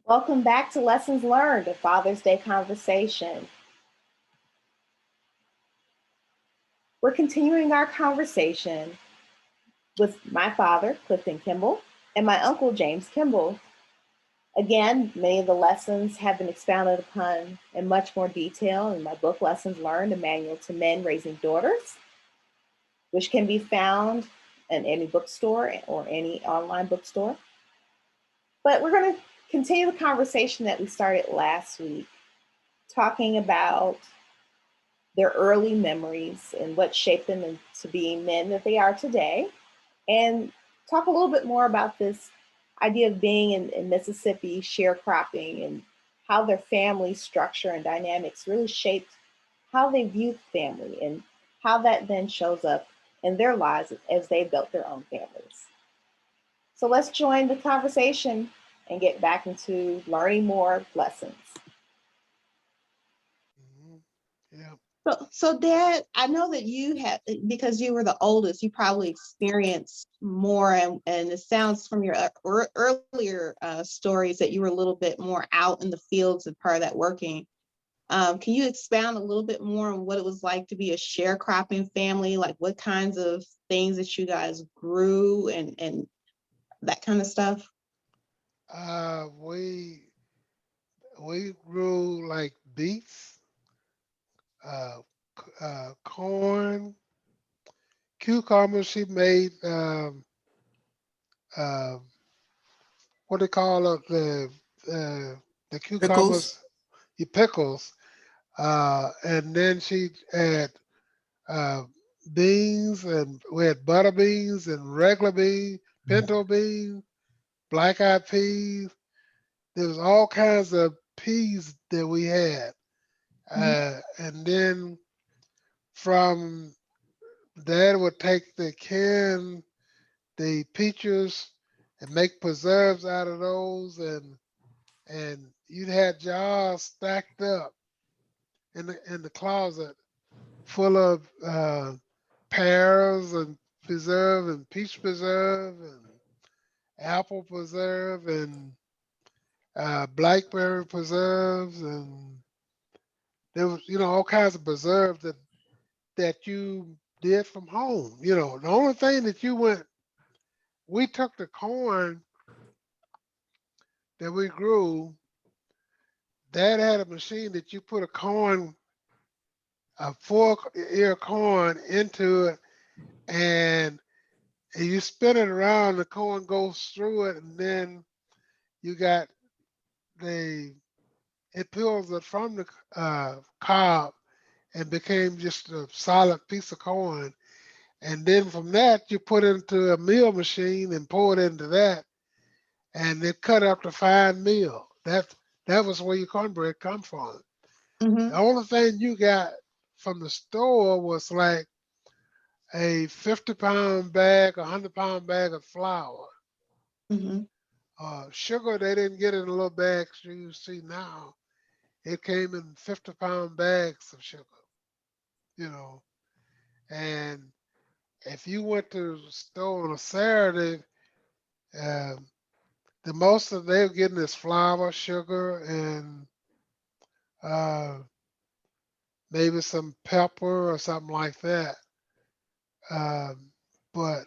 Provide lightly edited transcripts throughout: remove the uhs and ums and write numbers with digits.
Welcome back to Lessons Learned, a Father's Day conversation. We're continuing our conversation with my father, Clifton Kimball, and my uncle, James Kimball. Again, many of the lessons have been expounded upon in much more detail in my book, Lessons Learned, a manual to men raising daughters, which can be found in any bookstore or any online bookstore. But we're going to continue the conversation that we started last week, talking about their early memories and what shaped them into being men that they are today, and talk a little bit more about this idea of being in Mississippi, sharecropping, and how their family structure and dynamics really shaped how they viewed family and how that then shows up in their lives as they built their own families. So let's join the conversation and get back into learning more lessons. Mhm. Yeah. So, Dad, I know that you had, because you were the oldest, you probably experienced more, and it sounds from your earlier stories that you were a little bit more out in the fields and part of that working. Can you expound a little bit more on what it was like to be a sharecropping family? Like what kinds of things that you guys grew and that kind of stuff? Uh, we we grew like beets, corn, cucumbers. She made uh, what they call it, the Pickles. cucumbers, the pickles, and then she had uh, beans, and we had butter beans and regular beans, pinto beans, black eyed peas. There was all kinds of peas that we had. Mhm. And then from Dad would take the peaches, and make preserves out of those, and you'd have jars stacked up in the closet full of pears and preserve and peach preserve and apple preserve and blackberry preserves, and there was all kinds of preserves that you did from home. The only thing that we took the corn that we grew. Dad had a machine that you put a 4 ear corn into it, and you spin it around. The corn goes through it, and then you got the it peels it from the cob and became just a solid piece of corn. And then from that, you put it into a meal machine and pour it into that, and it cut up the fine meal. That was where your cornbread come from. The Mhm. only thing you got from the store was like a 50-pound bag, 100-pound bag of flour. Mhm. Sugar, they didn't get in the little bags you see now. It came in 50-pound bags of sugar, you know. And if you went to the store on a Saturday, um, the most of they were getting is flour, sugar, and uh, maybe some pepper or something like that. Um, but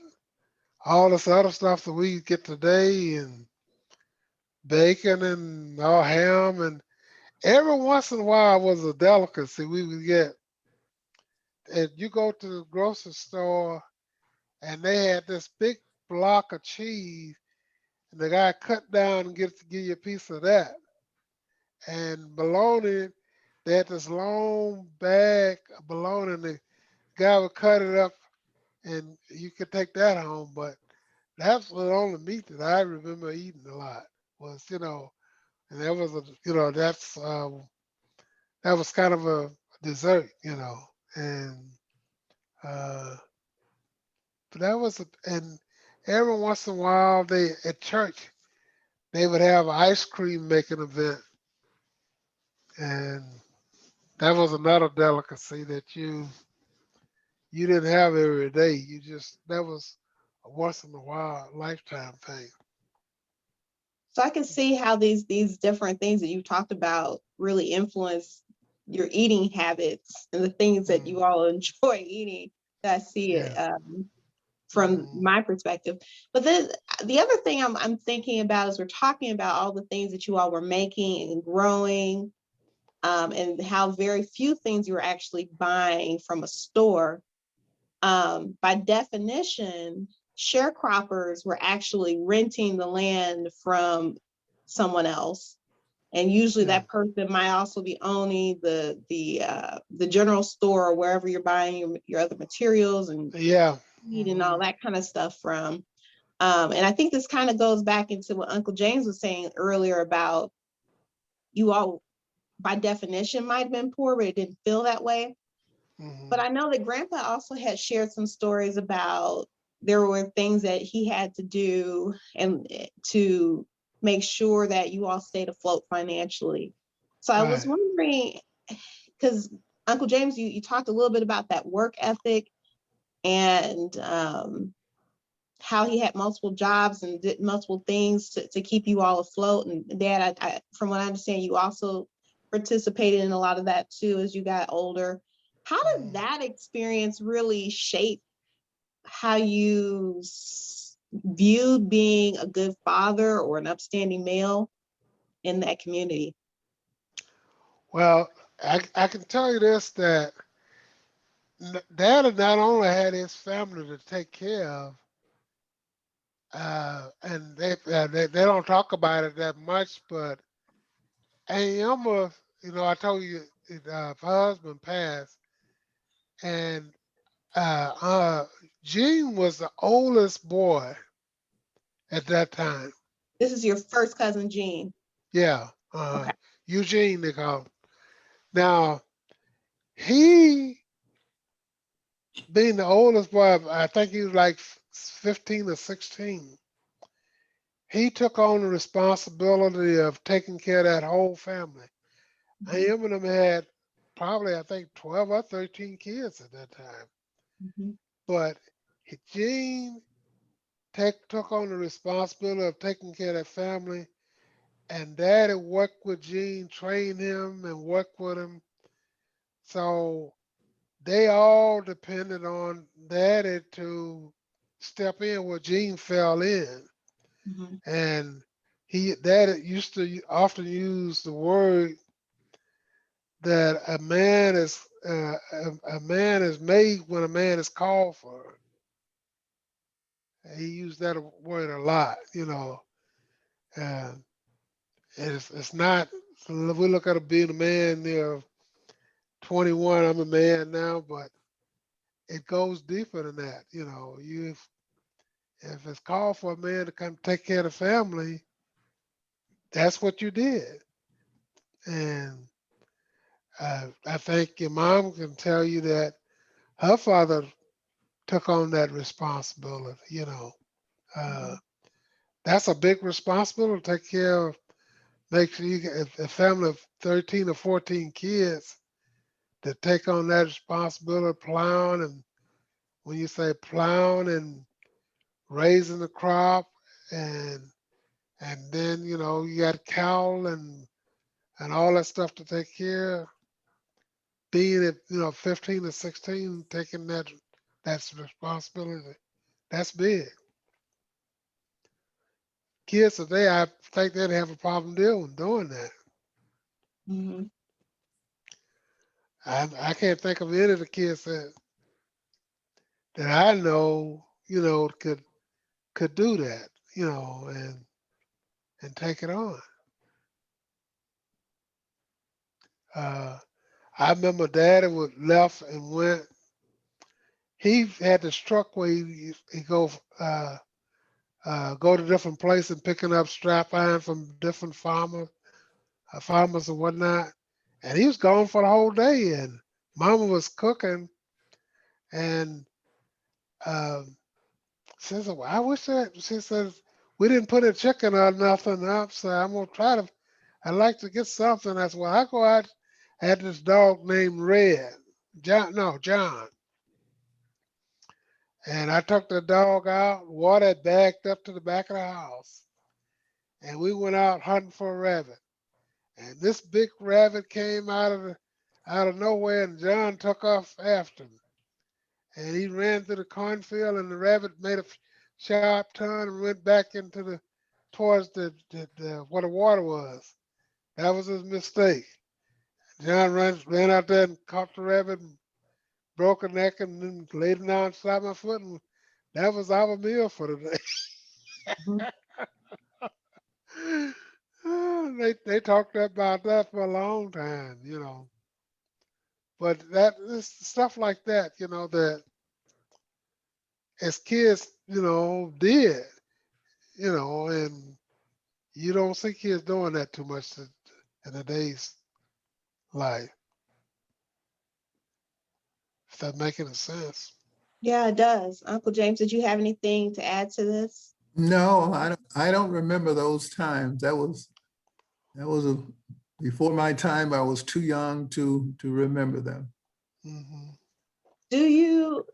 all this other stuff that we get today, and bacon and all ham, and every once in a while was a delicacy we would get. And you go to the grocery store, and they had this big block of cheese, and the guy cut down and get to give you a piece of that. And bologna, they had this long bag of bologna, and the guy would cut it up, and you could take that home. But that's the only meat that I remember eating a lot was, and that was that was kind of a dessert, and uh, but that was and every once in a while they at church they would have an ice cream making event, and that was another delicacy that you didn't have every day. That was a once in a while lifetime thing. So I can see how these different things that you talked about really influence your eating habits and the things that you all enjoy eating. I see it Yeah. from my perspective. But then the other thing I'm thinking about is we're talking about all the things that you all were making and growing, and how very few things you were actually buying from a store. By definition, sharecroppers were actually renting the land from someone else. And usually Yeah. that person might also be owning the general store or wherever you're buying your other materials and Yeah. feed and all that kind of stuff from. And I think this kind of goes back into what Uncle James was saying earlier about you all by definition might have been poor, but it didn't feel that way. But I know that Grandpa also had shared some stories about there were things that he had to do and to make sure that you all stayed afloat financially. So I was Right. wondering, because Uncle James, you talked a little bit about that work ethic and how he had multiple jobs and did multiple things to keep you all afloat. And Dad, from what I understand, you also participated in a lot of that too as you got older. How did that experience really shape how you viewed being a good father or an upstanding male in that community? Well, I can tell you this, that Dad not only had his family to take care of, and they don't talk about it that much, but Emma, I told you her husband passed, and Gene was the oldest boy at that time. This is your first cousin, Jean. Yeah, Okay. Eugene they call him. Now he, being the oldest boy, I think he was like 15 or 16. He took on the responsibility of taking care of that whole family. I Mhm, am and them had probably, I think, 12 or 13 kids at that time. mhm, But Gene took on the responsibility of taking care of that family, and Daddy worked with Gene, trained him, and worked with him. So they all depended on Daddy to step in where Gene fell in. mhm. And Daddy used to often use the word that a man is made when a man is called for. He used that word a lot, and it's not. We look at being a man near 21. I'm a man now, but it goes deeper than that. If it's called for a man to come take care of the family, that's what you did. And I think your mom can tell you that her father took on that responsibility. Uh, Mhm. that's a big responsibility to take care of. Make sure you get a family of 13 or 14 kids to take on that responsibility of plowing. And when you say plowing and raising the crop, and and then you got cow and all that stuff to take care of. Being at 15 or 16, taking that's responsibility. That's big. Kids today, I think they'd have a problem doing that. Mhm. I can't think of any of the kids that I know, could do that, and take it on. Uh, I remember Daddy would left and went. He had this truck where he go to different places and picking up strap iron from different farmers and whatnot. And he was gone for the whole day. And Mama was cooking, and um, she said, "Well, I wish that." She says, "We didn't put a chicken or nothing up, so I'm gonna try to. I'd like to get something." I said, "Well, I go out." I had this dog named Red, John. No, John. And I took the dog out, water had backed up to the back of the house. and we went out hunting for a rabbit. And this big rabbit came out of nowhere, and John took off after him. And he ran through the cornfield, and the rabbit made a sharp turn and went back into towards the where the water was. That was his mistake. John ran out there and caught the rabbit and broke a neck and then laid him down beside my foot, and that was our meal for the Mhm. day. They talked about that for a long time, you know. But that is stuff like that, you know, that as kids, you know, did, you know, and you don't see kids doing that too much in today's life. If that making any sense. Yeah, it does. Uncle James, did you have anything to add to this? No, I don't remember those times. That was before my time. I was too young to remember them. Hmm. Do you,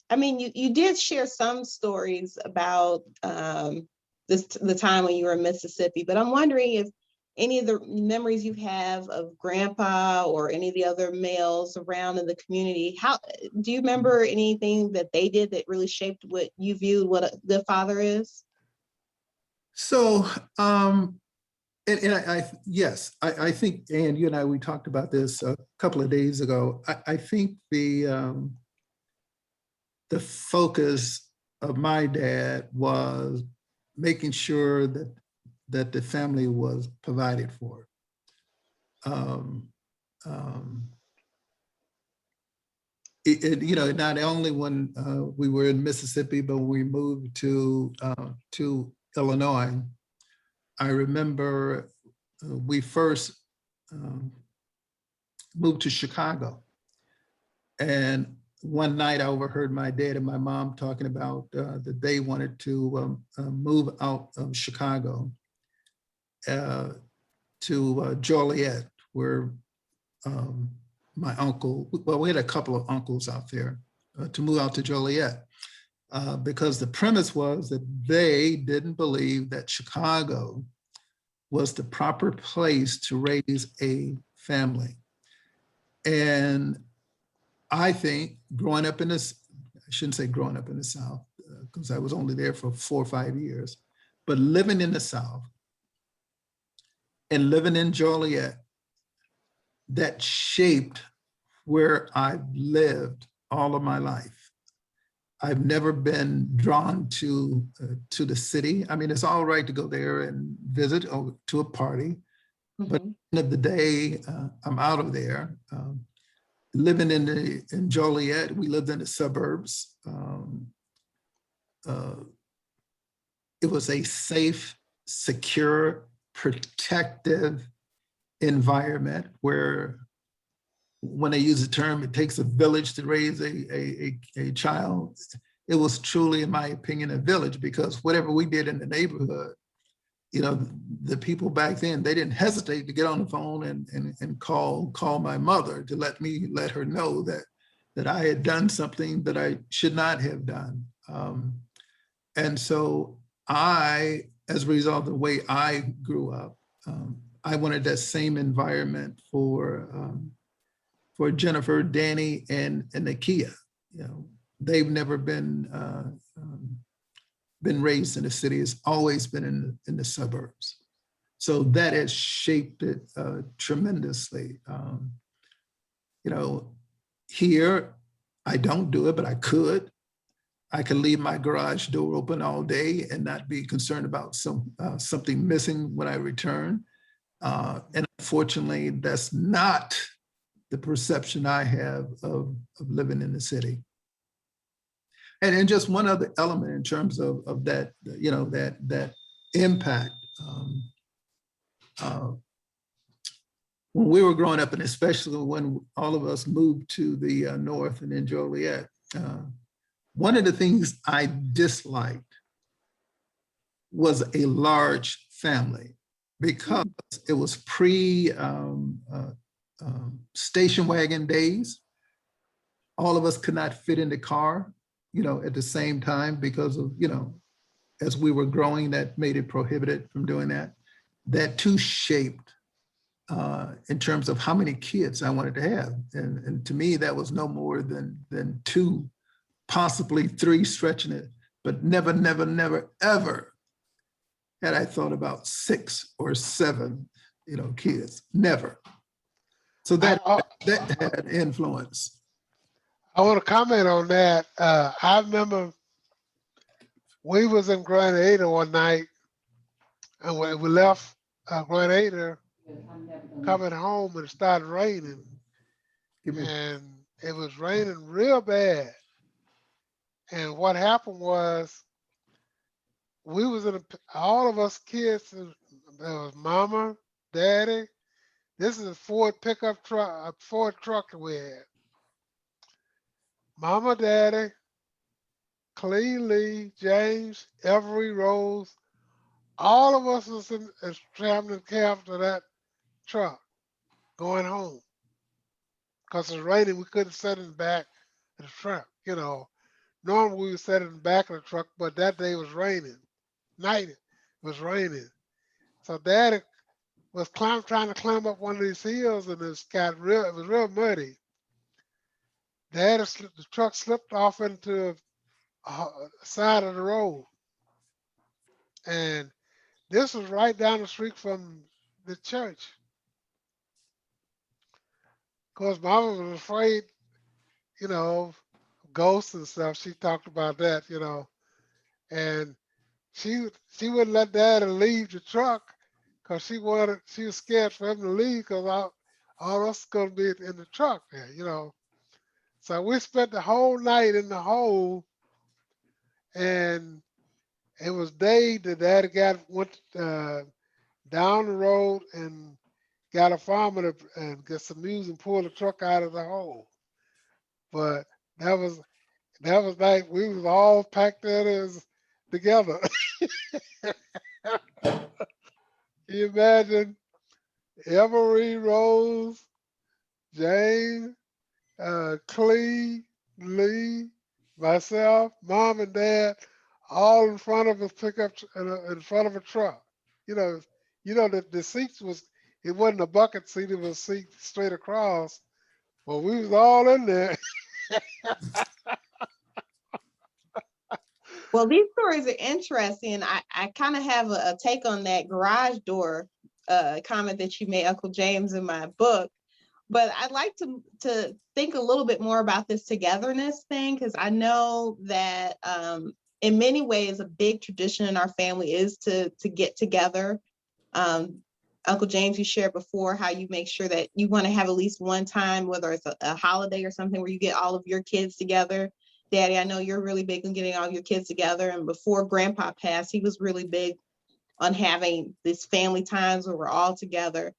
I mean, you did share some stories about the time when you were in Mississippi, but I'm wondering if any of the memories you have of grandpa or any of the other males around in the community, how do you remember anything that they did that really shaped what you viewed what a good father is? So, and yes, I think, and you and I, we talked about this a couple of days ago. I think the focus of my dad was making sure that the family was provided for. Um, um, you know, not only when we were in Mississippi, but when we moved to Illinois, I remember we first um, moved to Chicago, and one night I overheard my dad and my mom talking about that they wanted to move out of Chicago to Joliet, where my uncle, well, we had a couple of uncles out there, to move out to Joliet, because the premise was that they didn't believe that Chicago was the proper place to raise a family. And I think growing up in this, I shouldn't say growing up in the South, because I was only there for 4 or 5 years, but living in the South and living in Joliet, that shaped where I've lived all of my life. I've never been drawn to the city. I mean, it's all right to go there and visit or to a party, but at the end of the day, I'm out of there. Living in Joliet, we lived in the suburbs. It was a safe, secure, protective environment where, when they use the term, it takes a village to raise a child. It was truly, in my opinion, a village, because whatever we did in the neighborhood, you know, the people back then, they didn't hesitate to get on the phone and call my mother to let her know that I had done something that I should not have done. And so as a result of the way I grew up, I wanted that same environment for Jennifer, Danny, and Nakia. You know, they've never been raised in the city. It's always been in the suburbs. So that has shaped it tremendously. You know, here, I don't do it, but I could. I could leave my garage door open all day and not be concerned about something missing when I return. And unfortunately, that's not the perception I have of living in the city. And just one other element in terms of that, you know, that impact. When we were growing up, and especially when all of us moved to the north and in Joliet, one of the things I disliked was a large family, because it was station wagon days. All of us could not fit in the car, you know, at the same time because of, you know, as we were growing that made it prohibited from doing that. That too shaped in terms of how many kids I wanted to have. And to me, that was no more than 2, possibly 3, stretching it, but never, never, never, ever had I thought about 6 or 7, kids, never. So that had influence. I want to comment on that. I remember we was in Grenada one night, and when we left Grenada, coming home, and it started raining, and it was raining real bad. And what happened was, we was all of us kids. There was mama, daddy. This is a Ford pickup truck, a Ford truck that we had. Mama, daddy, Clee, Lee, James, Every, Rose. All of us was traveling cab to that truck, going home. Because it was raining, we couldn't sit in the back of the truck. Normally we would sit in the back of the truck, but that day it was raining. Night, it was raining. So Daddy was trying to climb up one of these hills, and it was real muddy. Daddy the truck slipped off into the side of the road. And this was right down the street from the church. Of course, Mama was afraid, ghosts and stuff. She talked about that, and she wouldn't let Daddy leave the truck because she was scared for him to leave because all us gonna be in the truck there. So we spent the whole night in the hole, and it was day that Daddy went down the road and got a farmer and get some news and pull the truck out of the hole. But that was like we was all packed in as together. Can you imagine Every, Rose, Jane, Clee, Lee, myself, Mom, and Dad, all in front of a pickup in front of a truck. You know, the seats it wasn't a bucket seat; it was a seat straight across. Well, we was all in there. Well, these stories are interesting. I kind of have a take on that garage door comment that you made, Uncle James, in my book. But I'd like to think a little bit more about this togetherness thing, because I know that in many ways, a big tradition in our family is to get together. Uncle James, you shared before how you make sure that you want to have at least one time, whether it's a holiday or something, where you get all of your kids together. Daddy, I know you're really big on getting all your kids together. And before Grandpa passed, he was really big on having these family times where we're all together.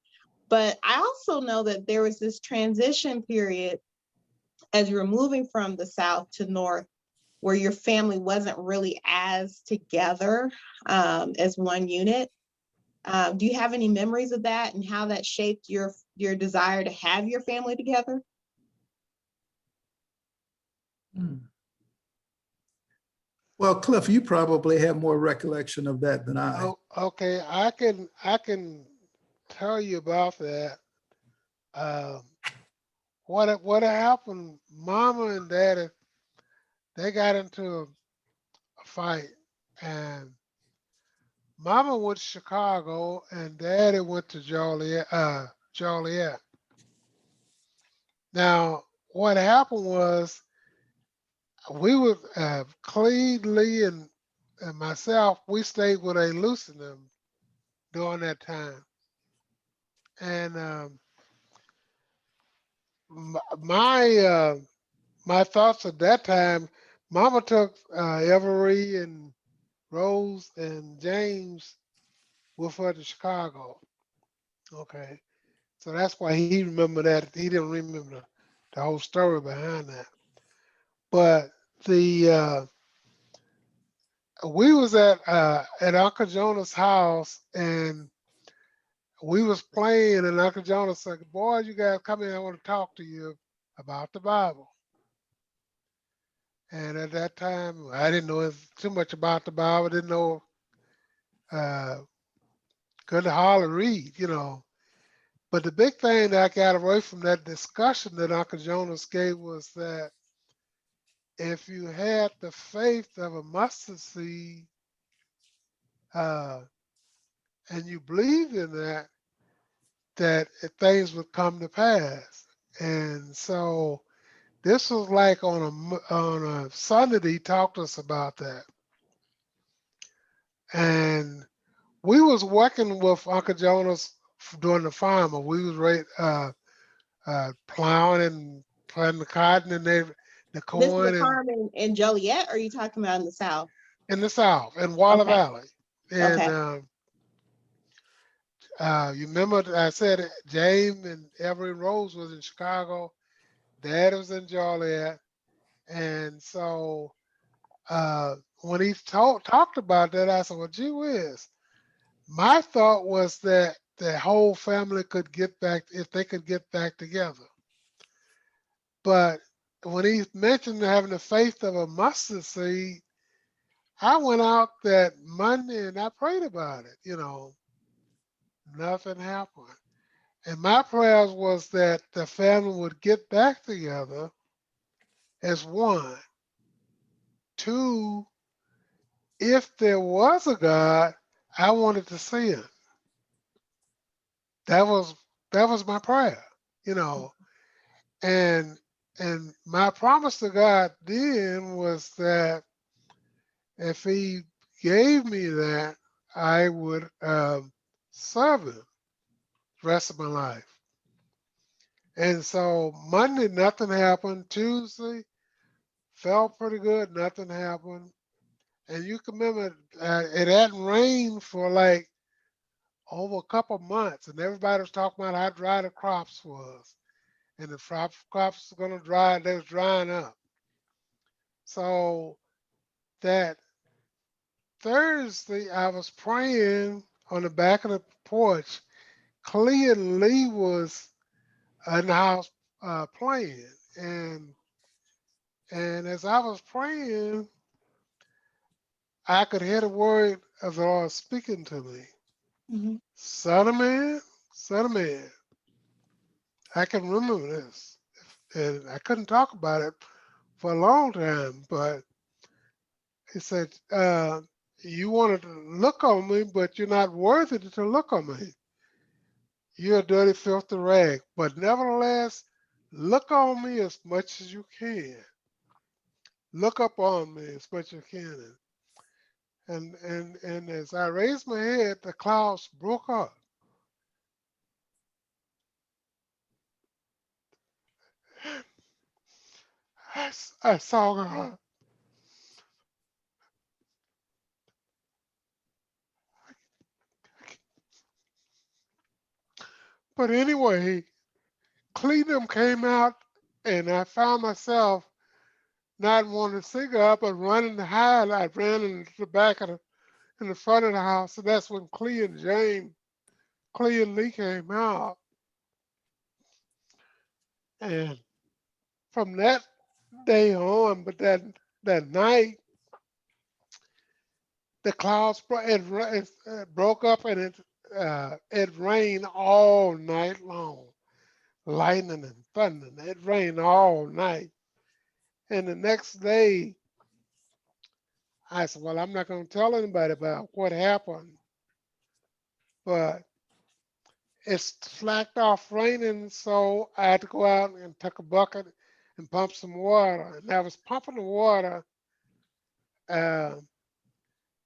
But I also know that there was this transition period as you were moving from the South to North, where your family wasn't really as together as one unit. Do you have any memories of that and how that shaped your desire to have your family together? Well, Cliff, you probably have more recollection of that than I. Oh, okay, I can tell you about that. What happened? Mama and Daddy, they got into a fight, and Mama went to Chicago, and Daddy went to Joliet. Now, what happened was, we were Cleve, Lee, and myself. We stayed with a Lucian during that time, and my thoughts at that time, Mama took Every and Rose and James with her to Chicago. Okay, so that's why he remembered that. He didn't remember the whole story behind that. But the we was at Uncle Jonah's house, and we was playing, and Uncle Jonah said, "Boys, you guys come in. I want to talk to you about the Bible." And at that time, I didn't know too much about the Bible. Didn't know, uh, couldn't hardly read, you know. But the big thing that I got away from that discussion that Uncle Jonas gave was that if you had the faith of a mustard seed, uh, and you believed in that, that things would come to pass. And so this was like on a Sunday he talked to us about that. And we was working with Uncle Jonas during the farmer. We was plowing and planting the cotton and the This is a corn and farm in Joliet, or are you talking about in the South? in the South, in Waller Okay. Valley. And Okay. you remember I said James and Everett Rose was in Chicago. Dad was in Joliet. And so when he talked about that, I said, well, gee whiz. My thought was that the whole family could get back, if they could get back together. But when he mentioned having the faith of a mustard seed, I went out that Monday and I prayed about it. You know, nothing happened. And my prayers was that the family would get back together as one. Two, if there was a God, I wanted to see him. That was my prayer, you know. And my promise to God then was that if he gave me that, I would serve him the rest of my life. And so Monday, nothing happened. Tuesday, felt pretty good, nothing happened. And you can remember it hadn't rained for like over a couple of months, and everybody was talking about how dry the crops was. And the crops were going to dry, they was drying up. So that Thursday, I was praying on the back of the porch. Clea and Lee was in the house playing, and as I was praying, I could hear the word of the Lord speaking to me. Mhm. Son of man, son of man. I can remember this, and I couldn't talk about it for a long time, but he said, "You wanted to look on me, but you're not worthy to look on me. You're a dirty, filthy rag. But nevertheless, look on me as much as you can. Look up on me as much as you can." And as I raised my head, the clouds broke up. I saw God. But anyway, Cleveland came out, and I found myself not wanting to see God, but running to hide. I ran into the back of in the front of the house, and that's when Clea and Lee came out. And from that day on, but that night, the clouds broke up, and it rained all night long, lightning and thunder. It rained all night. And the next day, I said, "Well, I'm not going to tell anybody about what happened, but it's slacked off raining, so I had to go out and take a bucket and pump some water." And I was pumping the water, uh,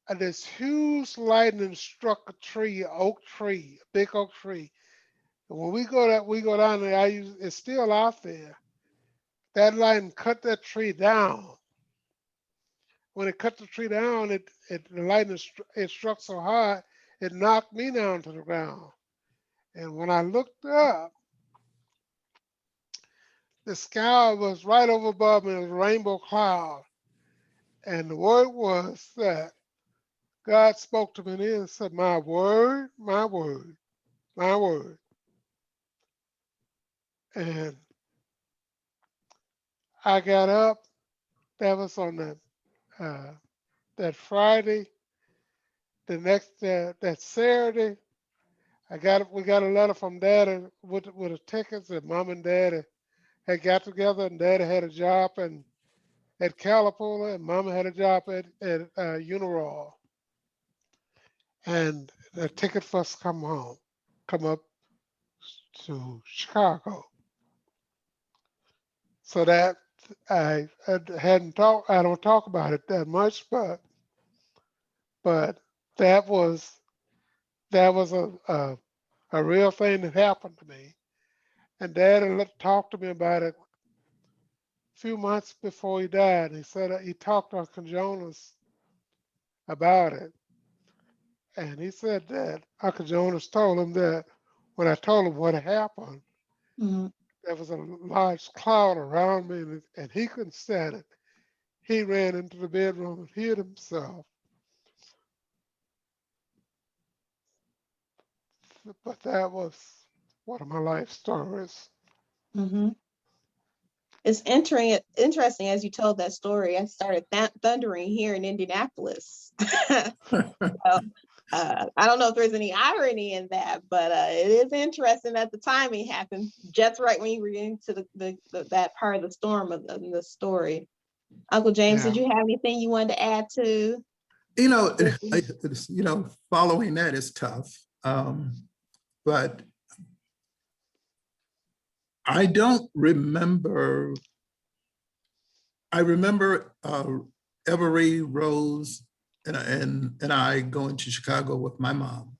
and this huge lightning struck a tree, an oak tree, a big oak tree. And when we go down there. It's still out there. That lightning cut that tree down. When it cut the tree down, the lightning it struck so hard it knocked me down to the ground. And when I looked up, the sky was right over above me, it was a rainbow cloud. And the word was that God spoke to me then and said, "My word, my word, my word." And I got up that was on that Friday. The next that Saturday, we got a letter from Daddy with the tickets that Mom and Daddy had got together, and Daddy had a job at Calipola, and Mama had a job at Uniroyal, and the ticket for us to come up to Chicago. So that I hadn't talked. I don't talk about it that much, but that was a real thing that happened to me. And Dad had talked to me about it a few months before he died. He said he talked to Uncle Jonas about it, and he said that Uncle Jonas told him that when I told him what had happened, Mhm. there was a large cloud around me, and he couldn't stand it. He ran into the bedroom and hid himself. But that was one of my life stories. Mhm. It's interesting as you told that story. I started thundering here in Indianapolis. So, I don't know if there's any irony in that, but it is interesting that the timing happened just right when you were getting to that part of the storm of the story. Uncle James, Yeah. did you have anything you wanted to add to? You know, following that is tough. But I don't remember. I remember Everett Rose and I going to Chicago with my mom.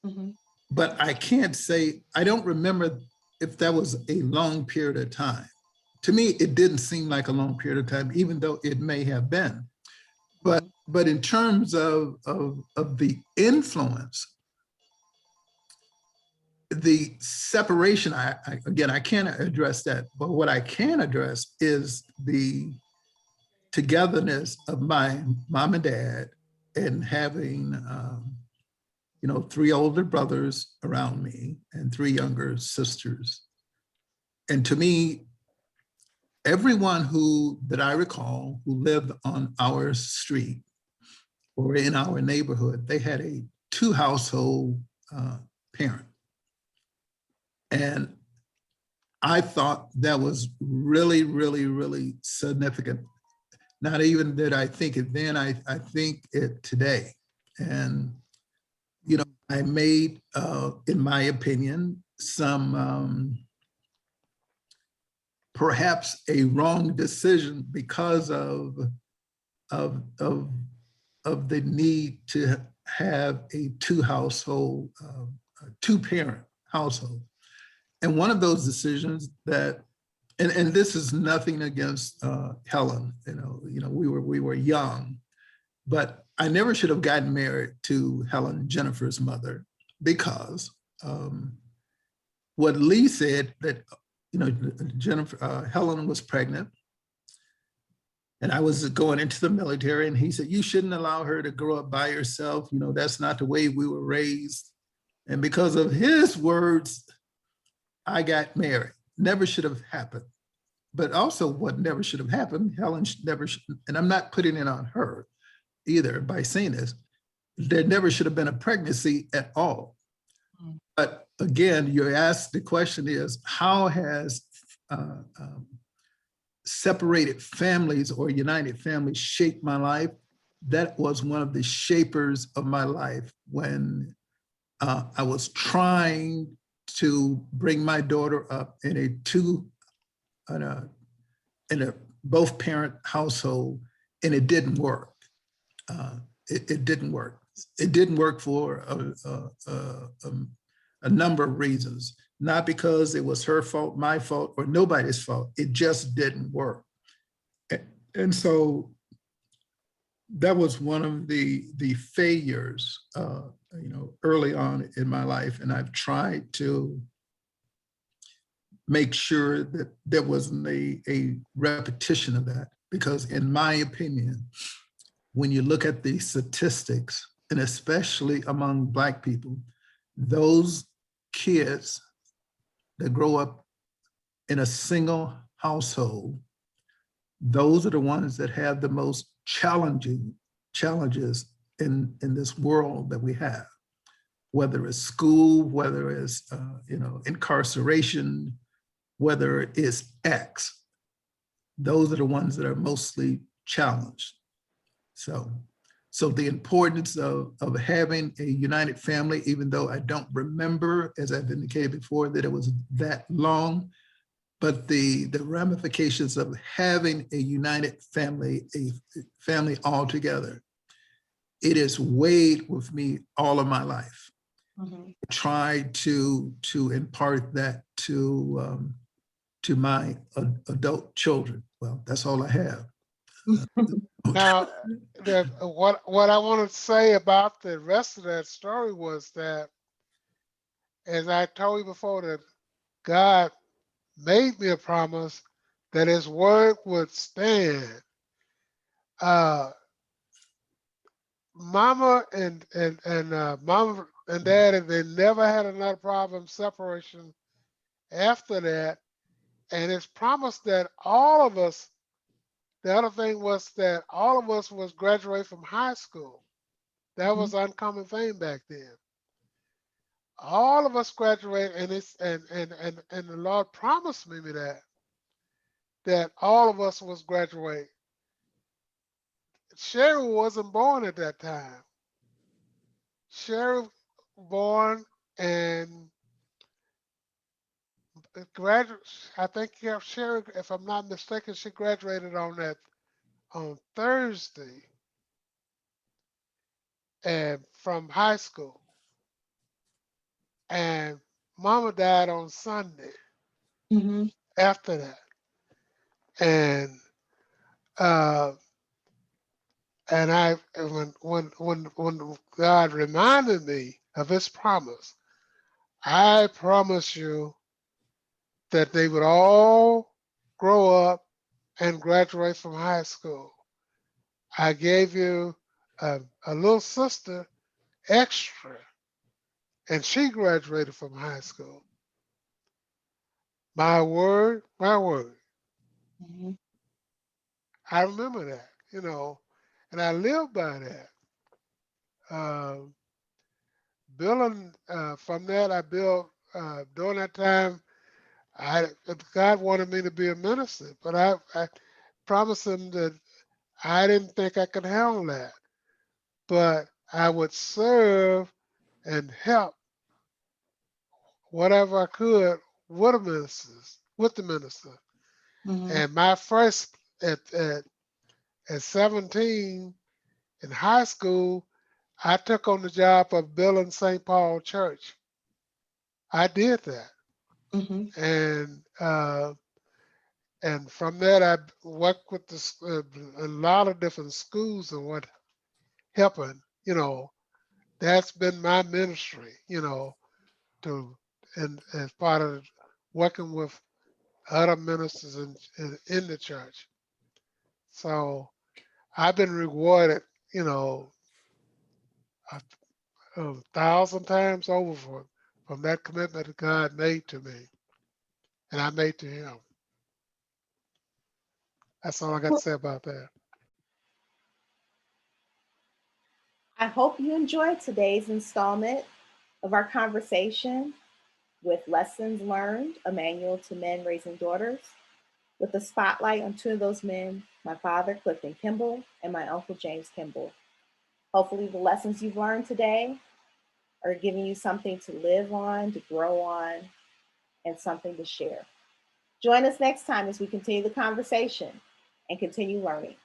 Mhm. But I can't say, I don't remember if that was a long period of time. To me, it didn't seem like a long period of time, even though it may have been. But in terms of the influence, the separation, again, I can't address that, but what I can address is the togetherness of my mom and dad and having, three older brothers around me and three younger sisters. And to me, everyone that I recall who lived on our street or in our neighborhood, they had a two household parent. And I thought that was really, really, really significant. Not even did I think it then, I think it today. And, I made, in my opinion, some perhaps a wrong decision because of, of, of the need to have a two parent household. And one of those decisions that, and this is nothing against Helen, we were young, but I never should have gotten married to Helen, Jennifer's mother, because what Lee said that, Helen was pregnant and I was going into the military, and he said, you shouldn't allow her to grow up by herself. That's not the way we were raised. And because of his words, I got married. Never should have happened. But also what never should have happened, Helen never should, and I'm not putting it on her either by saying this, there never should have been a pregnancy at all. But again, you asked, the question is, how has separated families or united families shaped my life? That was one of the shapers of my life when I was trying to bring my daughter up in a both parent household, and it didn't work. It didn't work. It didn't work for a number of reasons, not because it was her fault, my fault, or nobody's fault. It just didn't work. And so that was one of the failures, early on in my life. And I've tried to make sure that there wasn't a repetition of that, because in my opinion, when you look at the statistics, and especially among Black people, those kids that grow up in a single household those are the ones that have the most challenges in this world that we have, whether it's school, whether it's incarceration, whether it's X. Those are the ones that are mostly challenged. So the importance of having a united family, even though I don't remember, as I've indicated before, that it was that long, but the ramifications of having a united family, a family all together, it has weighed with me all of my life. Mhm. I tried to impart that to my adult children. Well, that's all I have. Now, what I want to say about the rest of that story was that, as I told you before, that God made me a promise that His word would stand. Mama and Mama and Daddy, they never had another problem separation after that, and it's promised that all of us. The other thing was that all of us was graduate from high school. That was an uncommon thing back then. All of us graduate, and the Lord promised me that all of us was graduate. Sherry wasn't born at that time. Sherry born and graduate. I think Sherry, if I'm not mistaken, she graduated on Thursday and from high school, and Mama died on Sunday Mhm. after that, and uh, when God reminded me of His promise, I promise you that they would all grow up and graduate from high school. I gave you a little sister extra, and she graduated from high school. My word, my word. Mhm. I remember that, and I live by that. Um, Building from that, I built during that time. God wanted me to be a minister, but I promised Him that I didn't think I could handle that, but I would serve and help whatever I could with the minister. Mhm. And my first at 17 in high school, I took on the job of building St. Paul Church. I did that, Mhm. and from that I worked with a lot of different schools and what helping. That's been my ministry. To and as part of working with other ministers in the church. So I've been rewarded, a, a thousand times over from that commitment that God made to me and I made to Him. That's all I got to Well, say about that. I hope you enjoyed today's installment of our conversation with Lessons Learned, a manual to men raising daughters, with a spotlight on two of those men, my father, Clifton Kimball, and my uncle, James Kimball. Hopefully, the lessons you've learned today are giving you something to live on, to grow on, and something to share. Join us next time as we continue the conversation and continue learning.